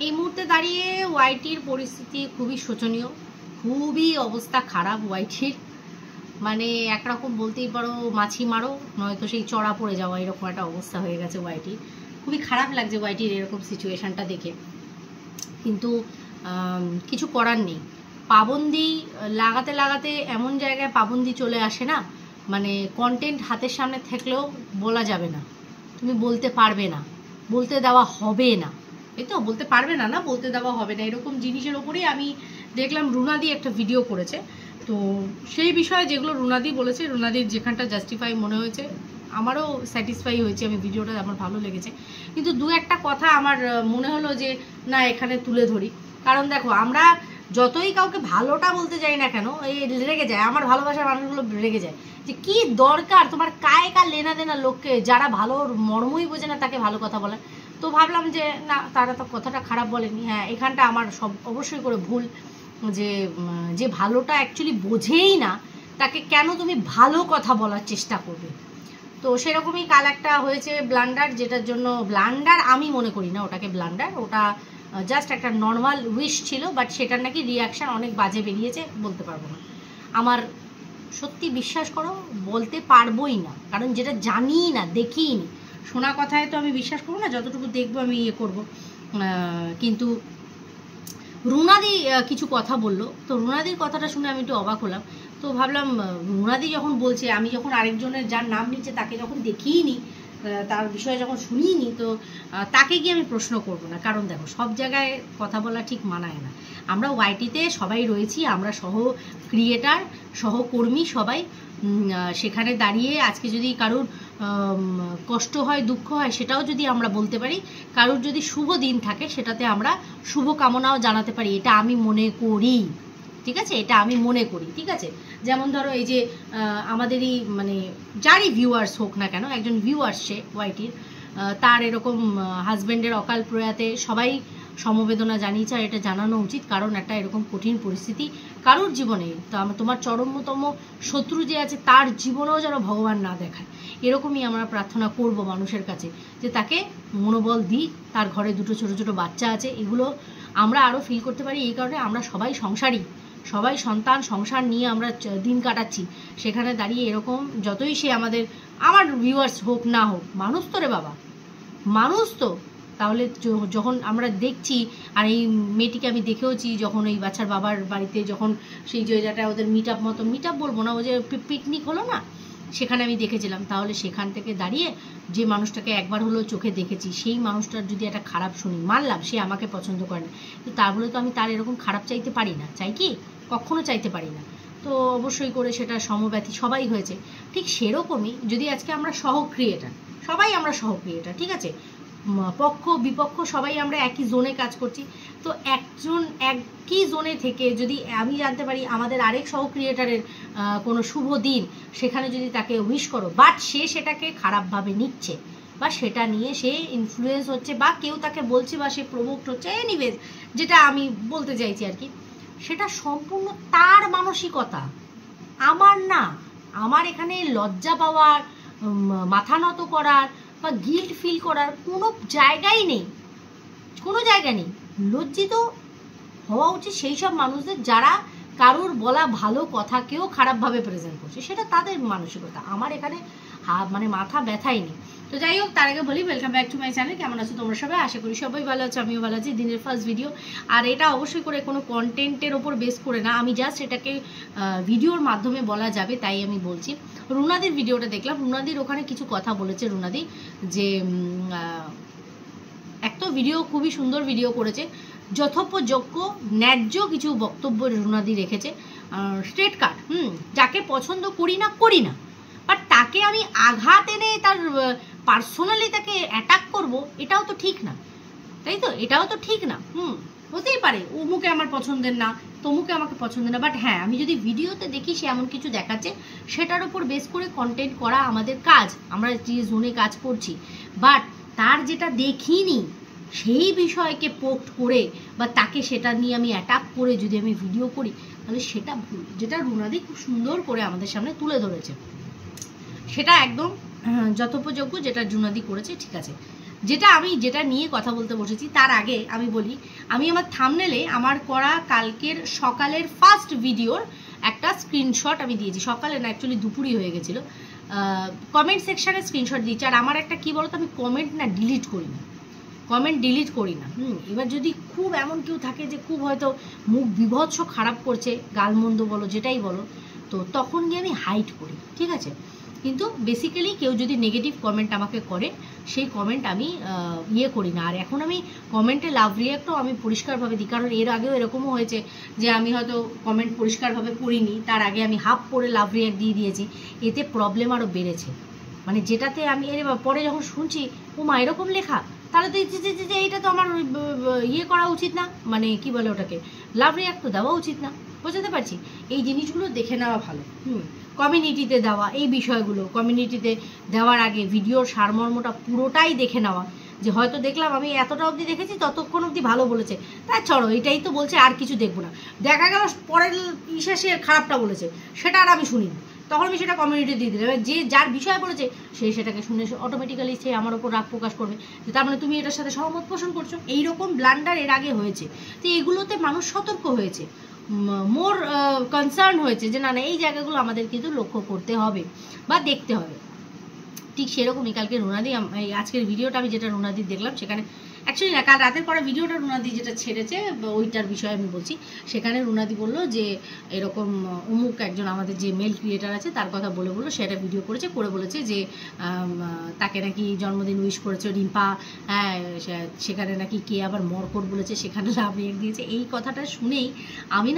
এই মুহূর্তে দাঁড়িয়ে ওয়াইটির পরিস্থিতি খুবই শোচনীয়, খুবই অবস্থা খারাপ ওয়াইটির। মানে একরকম বলতেই পারো মাছি মারো নয়তো সেই চড়া পড়ে যাওয়া, এরকম একটা অবস্থা হয়ে গেছে ওয়াইটির। খুবই খারাপ লাগছে ওয়াইটির এরকম সিচুয়েশনটা দেখে, কিন্তু কিছু করার নেই। পাবন্দি লাগাতে লাগাতে এমন জায়গায় পাবন্দি চলে আসে না, মানে কন্টেন্ট হাতের সামনে থাকলেও বলা যাবে না, তুমি বলতে পারবে না, বলতে দেওয়া হবে না, এই তো বলতে পারবে না, না বলতে দেওয়া হবে না, এরকম জিনিসের ওপরেই আমি দেখলাম রুনাদি একটা ভিডিও করেছে। তো সেই বিষয়ে যেগুলো রুনাদি বলেছে, রুনাদির যেখানটা জাস্টিফাই মনে হয়েছে, আমারও স্যাটিসফাই হয়েছে, আমি ভিডিওটা আমার ভালো লেগেছে। কিন্তু দু একটা কথা আমার মনে হলো যে না এখানে তুলে ধরি। কারণ দেখো, আমরা যতই কাউকে ভালোটা বলতে যাই না কেন, এই রেগে যায়, আমার ভালোবাসার মানুষগুলো রেগে যায় যে কি দরকার তোমার কায় কার লেনা দেনা লোককে, যারা ভালোর মর্মই বোঝে না তাকে ভালো কথা বলে। তো ভাবলাম যে না, তারা তো কথাটা খারাপ বলেনি। হ্যাঁ, এখানটা আমার সব অবশ্যই করে ভুল, যে যে ভালোটা অ্যাকচুয়ালি বোঝেই না তাকে কেন তুমি ভালো কথা বলার চেষ্টা করবে। তো সেরকমই কাল একটা হয়েছে ব্লান্ডার, যেটার জন্য ব্লান্ডার আমি মনে করি না ওটাকে ব্লান্ডার, ওটা জাস্ট একটা নর্মাল উইশ ছিল, বাট সেটার নাকি রিয়াকশান অনেক বাজে বেরিয়েছে, বলতে পারবো না। আমার সত্যি বিশ্বাস করো বলতে পারবোই না, কারণ যেটা জানি না দেখিই নি, শোনা কথায় তো আমি বিশ্বাস করবো না, যতটুকু দেখবো আমি ইয়ে করবো। কিন্তু রুনাদি কিছু কথা বললো, তো রুনাদির কথাটা শুনে আমি একটু অবাক হলাম। তো ভাবলাম রুনাদি যখন বলছে, আমি যখন আরেকজনের যার নাম নিচ্ছে তাকে যখন দেখিইনি, তার বিষয়ে যখন শুনিনি, তো তাকে গিয়ে আমি প্রশ্ন করব না। কারণ দেখো, সব জায়গায় কথা বলা ঠিক মানায় না। আমরা ওয়াইটিতে সবাই রয়েছি, আমরা সহ ক্রিয়েটার, সহকর্মী সবাই, সেখানে দাঁড়িয়ে আজকে যদি কারুর কষ্ট হয়, দুঃখ হয়, সেটাও যদি আমরা বলতে পারি, কারুর যদি শুভ দিন থাকে সেটাতে আমরা শুভ কামনাও জানাতে পারি, এটা আমি মনে করি, ঠিক আছে, এটা আমি মনে করি, ঠিক আছে। যেমন ধরো এই যে আমাদেরই মানে যারই ভিউয়ার্স হোক না কেন, একজন ভিউয়ার্স সে ওয়াইটির, তার এরকম হাজব্যান্ডের অকাল প্রয়াতে সবাই সমবেদনা জানিয়েছে, আর এটা জানানো উচিত। কারণ একটা এরকম কঠিন পরিস্থিতি কারোর জীবনে, তোমার চরমতম শত্রু যে আছে তার জীবনেও যেন ভগবান না দেখায়, এরকমই আমরা প্রার্থনা করব মানুষের কাছে, যে তাকে মনোবল দিই। তার ঘরে দুটো ছোট ছোট বাচ্চা আছে, এগুলো আমরা আরও ফিল করতে পারি। এই কারণে আমরা সবাই সংসারী, সবাই সন্তান সংসার নিয়ে আমরা দিন কাটাচ্ছি, সেখানে দাঁড়িয়ে এরকম যতই সে আমার ভিউয়ার্স হোক না হোক, মানুষ তো রে বাবা, মানুষ তো। তাহলে যখন আমরা দেখছি, আর এই মেয়েটিকে আমি দেখেওছি, যখন এই বাচ্চার বাবার বাড়িতে যখন সেই জায়গাটা ওদের মিট আপ বলবো না, ও যে পিকনিক হলো না, সেখানে আমি দেখেছিলাম। তাহলে সেখান থেকে দাঁড়িয়ে যে মানুষটাকে একবার হলেও চোখে দেখেছি, সেই মানুষটার যদি একটা খারাপ শুনি, মানলাম সে আমাকে পছন্দ করে না, তো তা বলে তো আমি তার এরকম খারাপ চাইতে পারি না, চাই কি? কখনো চাইতে পারি না। তো অবশ্যই করে সেটা সমব্যথী সবাই হয়েছে। ঠিক সেরকমই যদি আজকে আমরা সহ ক্রিয়েটার, সবাই আমরা সহ ক্রিয়েটার, ঠিক আছে, পক্ষ বিপক্ষ সবাই আমরা একই জোনে কাজ করছি, তো একজন একই জোনে থেকে যদি আমি জানতে পারি আমাদের আরেক সহ ক্রিয়েটারের কোনো শুভ দিন, সেখানে যদি তাকে উইশ করো, বাট সে সেটাকে খারাপভাবে নিচ্ছে, বা সেটা নিয়ে সে ইনফ্লুয়েন্স হচ্ছে, বা কেউ তাকে বলছে, বা সে প্রমোট হচ্ছে, এনিওয়েজ যেটা আমি বলতে চাইছি আর কি, সেটা সম্পূর্ণ তার মানসিকতা, আমার না। আমার এখানে লজ্জা পাওয়ার, মাথা নত করার বা গিল্ট ফিল করার কোনো জায়গাই নেই, কোনো জায়গা নেই। লজ্জিত হওয়া উচিত সেই সব মানুষদের যারা কারোর বলা ভালো কথাকেও খারাপভাবে প্রেজেন্ট করছে, সেটা তাদের মানসিকতা। আমার এখানে মানে মাথা ব্যথাই নেই। তো যাই হোক, তার আগে বলি welcome back to my channel. কেমন আছো তোমরা সবাই? আশা করি সবাই ভালো আছো, আমিও ভালো আছি। দিনের ফার্স্ট ভিডিও, আর এটা অবশ্যই করে কোনো কন্টেন্টের ওপর বেস করে না, আমি জাস্ট এটাকে ভিডিওর মাধ্যমে বলা যাবে তাই আমি বলছি। রুনাদির ভিডিওটা দেখলাম, রুনাদির ওখানে কিছু কথা বলেছে রুনাদি, যে একটা ভিডিও খুবই সুন্দর ভিডিও করেছে, যথোপযোগ্য ন্যায্য কিছু বক্তব্য রুনাদি রেখেছে, স্ট্রেট কাট। যাকে পছন্দ করি না, বাট তাকে আমি আঘাত এনে তার পার্সোনালি তাকে অ্যাটাক করব, এটাও তো ঠিক না, তাই তো? এটাও তো ঠিক না। হতেই পারে অমুকে আমার পছন্দের না, তমুকে আমাকে পছন্দের না, বাট হ্যাঁ, আমি যদি ভিডিওতে দেখি সে এমন কিছু দেখাচ্ছে, সেটার উপর বেস করে কন্টেন্ট করা আমাদের কাজ, আমরা যে জোনে কাজ করছি। বাট তার যেটা দেখিনি সেই বিষয়কে পোস্ট করে, বা তাকে সেটা নিয়ে আমি অ্যাটাক করে যদি আমি ভিডিও করি, তাহলে সেটা ভুল। যেটা রুনাদি খুব সুন্দর করে আমাদের সামনে তুলে ধরেছে, সেটা একদম যথোপযোগ্য, যেটা রুনাদি করেছে, ঠিক আছে। যেটা নিয়ে কথা বলতে বসেছি তার আগে আমি বলি, আমি আমার থাম্বনেলে আমার করা কালকের সকালের ফার্স্ট ভিডিওর একটা স্ক্রিনশট আমি দিয়েছি। সকালে না, অ্যাকচুয়ালি দুপুরই হয়ে গেছিলো। কমেন্ট সেকশানে স্ক্রিনশট দিয়েছি। আর আমার একটা কি বলতো, আমি কমেন্ট ডিলিট করি না। এবার যদি খুব এমন কেউ থাকে যে খুব হয়তো মুখ বিভৎস খারাপ করছে, গালমন্দ বলো যেটাই বলো, তো তখন গিয়ে আমি হাইড করি, ঠিক আছে। কিন্তু বেসিক্যালি কেউ যদি নেগেটিভ কমেন্ট আমাকে করে, সেই কমেন্ট আমি করি না। আর এখন আমি কমেন্টে লাভ রিয়াক্টও আমি পরিষ্কারভাবে দিই, কারণ এর আগেও এরকমও হয়েছে যে আমি হয়তো কমেন্ট পরিষ্কারভাবে পড়িনি, তার আগে আমি হাফ পড়ে লাভ রিয়াক্ট দিয়ে দিয়েছি। এতে প্রবলেম আরও বেড়েছে। মানে যেটাতে আমি পরে যখন শুনছি ও মা এরকম লেখা, তাহলে তো এইটা তো আমার করা উচিত না, মানে কি বলে ওটাকে, লাভ রিয়াক্ট তো দেওয়া উচিত না। বোঝাতে পারছি? এই জিনিসগুলো দেখে নেওয়া ভালো। কমিউনিটিতে দেওয়া এই বিষয়গুলো, কমিউনিটিতে দেওয়ার আগে ভিডিওর সারমর্মটা পুরোটাই দেখে নেওয়া, যে হয়তো দেখলাম আমি এতটা অবধি দেখেছি, ততক্ষণ অবধি ভালো বলেছে, তাই চলো এটাই তো বলছে, আর কিছু দেখবো না। দেখা গেল পরের সে খারাপটা বলেছে, সেটা আর আমি শুনিনি, তখন আমি সেটা কমিউনিটি দিয়ে দিলাম। যে যার বিষয় বলেছে সে সেটাকে শুনে অটোমেটিক্যালি সে আমার ওপর রাগ প্রকাশ করবে, যে তার মানে তুমি এটার সাথে সহমত পোষণ করছো। এইরকম ব্লান্ডার এর আগে হয়েছে, তো এগুলোতে মানুষ সতর্ক হয়েছে, মোর কনসার্ন হয়েছে যে না এই জায়গাগুলো আমাদের কিন্তু লক্ষ্য করতে হবে বা দেখতে হবে। ঠিক সেরকমই কালকে রুনাদি, আজকের ভিডিওটা আমি যেটা রুনাদির দেখলাম, সেখানে অ্যাকচুয়ালি না, কাল রাতের করা ভিডিওটা রুনাদি যেটা ছেড়েছে ওইটার বিষয়ে আমি বলছি। সেখানে রুনাদি বললো যে এরকম অমুক একজন আমাদের যে মেল ক্রিয়েটার আছে তার কথা বললো সেটা ভিডিও করেছে, করে বলেছে যে তাকে নাকি জন্মদিন উইশ করেছে রিম্পা, হ্যাঁ সেখানে নাকি কে আবার মরকট বলেছে, সেখানে লাভ রিয়েক্ট দিয়েছে। এই কথাটা শুনেই আমি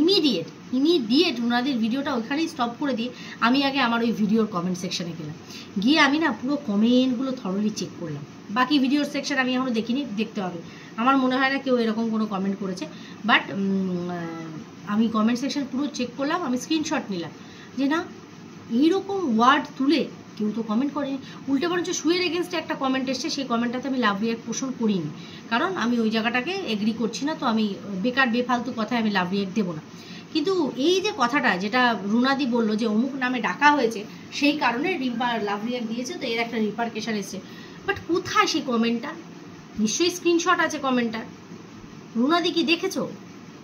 ইমিডিয়েট রুনাদির ভিডিওটা ওইখানেই স্টপ করে দিয়ে আমি আগে আমার ওই ভিডিওর কমেন্ট সেকশানে গেলাম, গিয়ে আমি না পুরো কমেন্টগুলো থরলি চেক করলাম। বাকি ভিডিওর সেকশন আমি এখনও দেখিনি, দেখতে হবে। আমার মনে হয় না কেউ এরকম কোনো কমেন্ট করেছে, বাট আমি কমেন্ট সেকশন পুরো চেক করলাম, আমি স্ক্রিনশট নিলাম যে না এইরকম ওয়ার্ড তুলে কেউ তো কমেন্ট করেনি। উল্টে বরঞ্চ শুয়ের এগেনস্টে একটা কমেন্ট এসছে, সেই কমেন্টটাতে আমি লাভ রিয়াক্ট পোষণ করিনি, কারণ আমি ওই জায়গাটাকে এগ্রি করছি না, তো আমি বেকার বেফালতু কথায় আমি লাভ রিয়াক্ট দেবো না। কিন্তু এই যে কথাটা যেটা রুনাদি বললো যে অমুক নামে ডাকা হয়েছে, সেই কারণে রিম্পা লাভ রিয়াক্ট দিয়েছে, তো এর একটা রিপারকেশন এসছে। বাট কোথায় সেই কমেন্টটা? নিশ্চয়ই স্ক্রিনশট আছে কমেন্টটার। রুনাদি কি দেখেছো?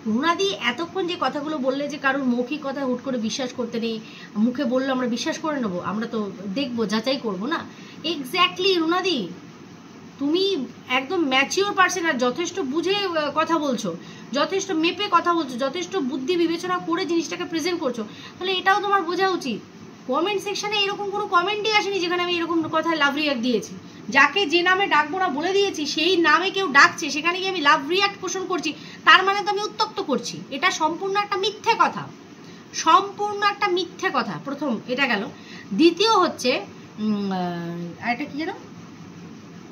রুনাদি এতক্ষণ যে কথাগুলো বললে যে কারোর মৌখিক কথা হুট করে বিশ্বাস করতে নেই, মুখে বললো আমরা বিশ্বাস করে নেবো, আমরা তো দেখবো যাচাই করবো না। এক্স্যাক্টলি রুনাদি, তুমি একদম ম্যাচিওর পারসন, আর যথেষ্ট বুঝে কথা বলছো, যথেষ্ট মেপে কথা বলছো, যথেষ্ট বুদ্ধি বিবেচনা করে জিনিসটাকে প্রেজেন্ট করছো, তাহলে এটাও তোমার বোঝা উচিত। কমেন্ট সেকশনে এরকম কোনো কমেন্টই আসেনি যেখানে আমি এরকম কথায় লাভ রিয়াক্ট দিয়েছি। যাকে যে নামে ডাকবো না বলে দিয়েছি, সেই নামে কেউ ডাকছে, সেখানে গিয়ে আমি লাভ রিয়াক্ট পোষণ করছি, তার মানে তো আমি উত্তপ্ত করছি। এটা সম্পূর্ণ একটা মিথ্যে কথা, প্রথম এটা গেল। দ্বিতীয় হচ্ছে আরেকটা কি জানো,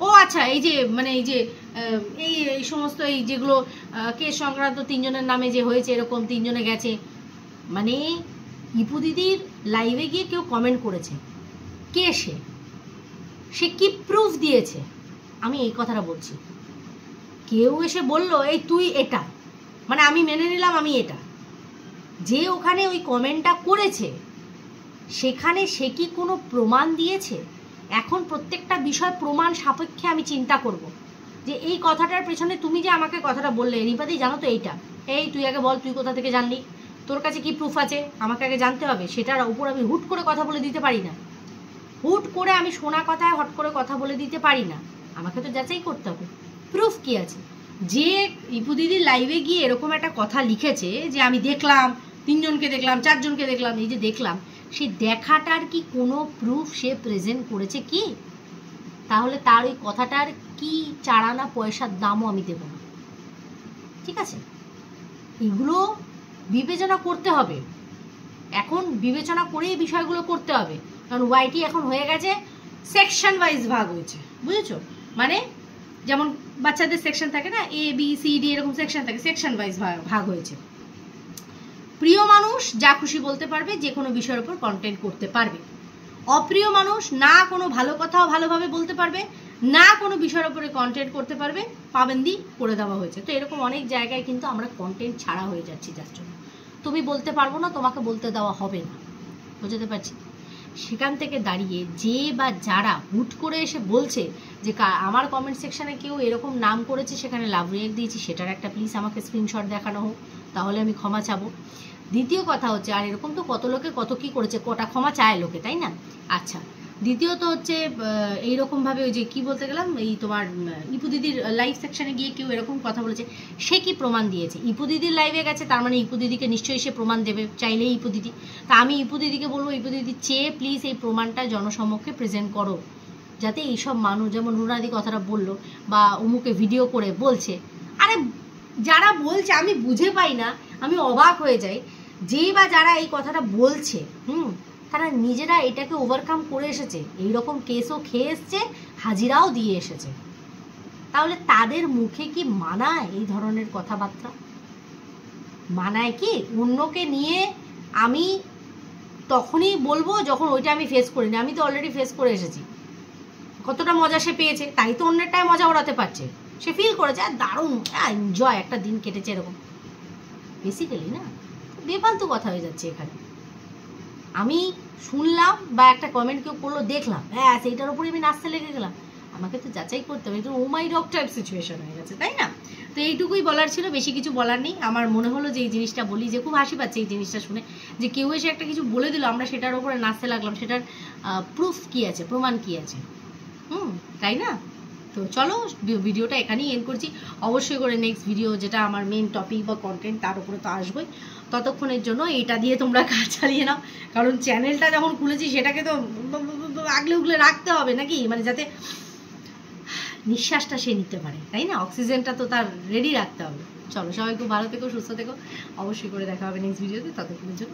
ও আচ্ছা, এই যে মানে এই সমস্ত এই যেগুলো কেস সংক্রান্ত 3 জনের নামে যে হয়েছে, এরকম 3 জনে গেছে, মানে ইপু দিদির লাইভে গিয়ে কেউ কমেন্ট করেছে, কে সে কি প্রুফ দিয়েছে? আমি এই কথাটা বলছি। কেউ এসে বলল এই তুই এটা, মানে আমি মেনে নিলাম আমি এটা, যে ওখানে ওই কমেন্টটা করেছে সেখানে সে কি কোনো প্রমাণ দিয়েছে? এখন প্রত্যেকটা বিষয় প্রমাণ সাপেক্ষে আমি চিন্তা করব, যে এই কথাটার পেছনে তুমি যে আমাকে কথাটা বললে রিপাদি জানো তো এইটা, এই তুই আগে বল তুই কোথা থেকে জানলি, তোর কাছে কি প্রুফ আছে, আমাকে আগে জানতে হবে। সেটার উপর আমি হুট করে কথা বলে দিতে পারি না, হুট করে আমি শোনা কথায় হট করে কথা বলে দিতে পারি না, আমাকে তো যাচাই করতে হবে প্রুফ কি আছে। যে ইপু দিদির লাইভে গিয়ে এরকম একটা কথা লিখেছে যে আমি দেখলাম, 3 জনকে দেখলাম, 4 জনকে দেখলাম, এই যে দেখলাম, সেই দেখাটার কি কোনো প্রুফ সে প্রেজেন্ট করেছে কি? তাহলে তার ওই কথাটার কি 4 আনা পয়সার দামও আমি দেব না, ঠিক আছে? এগুলো বিবেচনা করতে হবে, এখন বিবেচনা করেই বিষয়গুলো করতে হবে। কারণ ওয়াইটি এখন হয়ে গেছে সেকশন ওয়াইজ ভাগ হয়েছে, বুঝেছো? মানে যেমন বাচ্চাদের সেকশন থাকে না, A B C D এরকম সেকশন থাকে, সেকশন ওয়াইজ ভাগ হয়েছে। প্রিয় মানুষ যা খুশি বলতে পারবে, যে কোনো বিষয়ের উপর কন্টেন্ট করতে পারবে। অপ্রিয় মানুষ না কোনো ভালো কথাও ভালোভাবে বলতে পারবে, না কোনো বিষয়ের উপরে কন্টেন্ট করতে পারবে, পাবন্দি করে দেওয়া হয়েছে। তো এরকম অনেক জায়গায় কিন্তু আমরা কন্টেন্ট ছাড়া হয়ে যাচ্ছি, যার জন্য তুমি বলতে পারবো না, তোমাকে বলতে দেওয়া হবে না, বুঝতে পারছি? সেখান থেকে দাঁড়িয়ে যে বা যারা হুট করে এসে বলছে যে আমার কমেন্ট সেকশানে কেউ এরকম নাম করেছে, সেখানে লাভ রিয়েক্ট দিয়েছি, সেটার একটা প্লিজ আমাকে স্ক্রিনশট দেখানো হোক, তাহলে আমি ক্ষমা চাবো। দ্বিতীয় কথা হচ্ছে, আর এরকম তো কত লোকে কত কি করেছে, কটা ক্ষমা চায় লোকে, তাই না? আচ্ছা, দ্বিতীয়ত হচ্ছে এইরকমভাবে ওই যে কি বলতে গেলাম, এই তোমার ইপু দিদির লাইভ সেকশানে গিয়ে কেউ এরকম কথা বলেছে, সে কি প্রমাণ দিয়েছে? ইপু দিদির লাইভে গেছে, তার মানে ইপু দিদিকে নিশ্চয়ই সে প্রমাণ দেবে, চাইলেই ইপু দিদি। তা আমি ইপু দিদিকে বলবো, ইপু দিদি চেয়ে প্লিজ এই প্রমাণটা জনসমক্ষে প্রেজেন্ট করো, যাতে এইসব মানুষ, যেমন রুনাদি কথাটা বললো বা অমুকে ভিডিও করে বলছে, আরে যারা বলছে আমি বুঝে পাই না, আমি অবাক হয়ে যাই, যেই বা যারা এই কথাটা বলছে তারা নিজেরা এটাকে ওভারকাম করে এসেছে, এইরকম কেসও খেয়ে এসছে, হাজিরাও দিয়ে এসেছে, তাহলে তাদের মুখে কি মানায় এই ধরনের কথাবার্তা? মানায় কি? অন্যকে নিয়ে আমি তখনই বলবো যখন ওইটা আমি ফেস করিনি, আমি তো অলরেডি ফেস করে এসেছি। কতটা মজা সে পেয়েছে, তাই তো অন্যেরটায় মজা ওড়াতে পারছে, সে ফিল করেছে আর দারুণ এনজয়, একটা দিন কেটেছে এরকম। বেসিক্যালি না, বেফালতু কথা হয়ে যাচ্ছে এখানে। আমি শুনলাম বা একটা কমেন্ট কেউ করলো, দেখলাম, হ্যাঁ সেইটার উপরে আমি নাচতে লেগে গেলাম, আমাকে তো যাচাই করতে হবে, একটু ও মাই ডগ টাইপ সিচুয়েশন হয়ে গেছে, তাই না? তো এইটুকুই বলার ছিল, বেশি কিছু বলার নেই। আমার মনে হলো যে এই জিনিসটা বলি, যে খুব হাসি পাচ্ছে এই জিনিসটা শুনে, যে কেউ এসে একটা কিছু বলে দিল, আমরা সেটার উপরে নাচতে লাগলাম, সেটার প্রুফ কি আছে, প্রমাণ কি আছে? তাই না? তো চলো ভিডিওটা এখানেই এন্ড করছি। অবশ্যই করে নেক্সট ভিডিও, যেটা আমার মেন টপিক বা কন্টেন্ট, তার উপরে তো আসবোই। ততক্ষণের জন্য এটা দিয়ে তোমরা কাজ চালিয়ে নাও, কারণ চ্যানেলটা যখন খুলেছি সেটাকে তো আগলে উগলে রাখতে হবে নাকি, মানে যাতে নিঃশ্বাসটা সে নিতে পারে, তাই না? অক্সিজেনটা তো তার রেডি রাখতে হবে। চলো, সবাই খুব ভালো থেকো, সুস্থ থেকো। অবশ্যই করে দেখা হবে নেক্সট ভিডিওতে, ততক্ষণের জন্য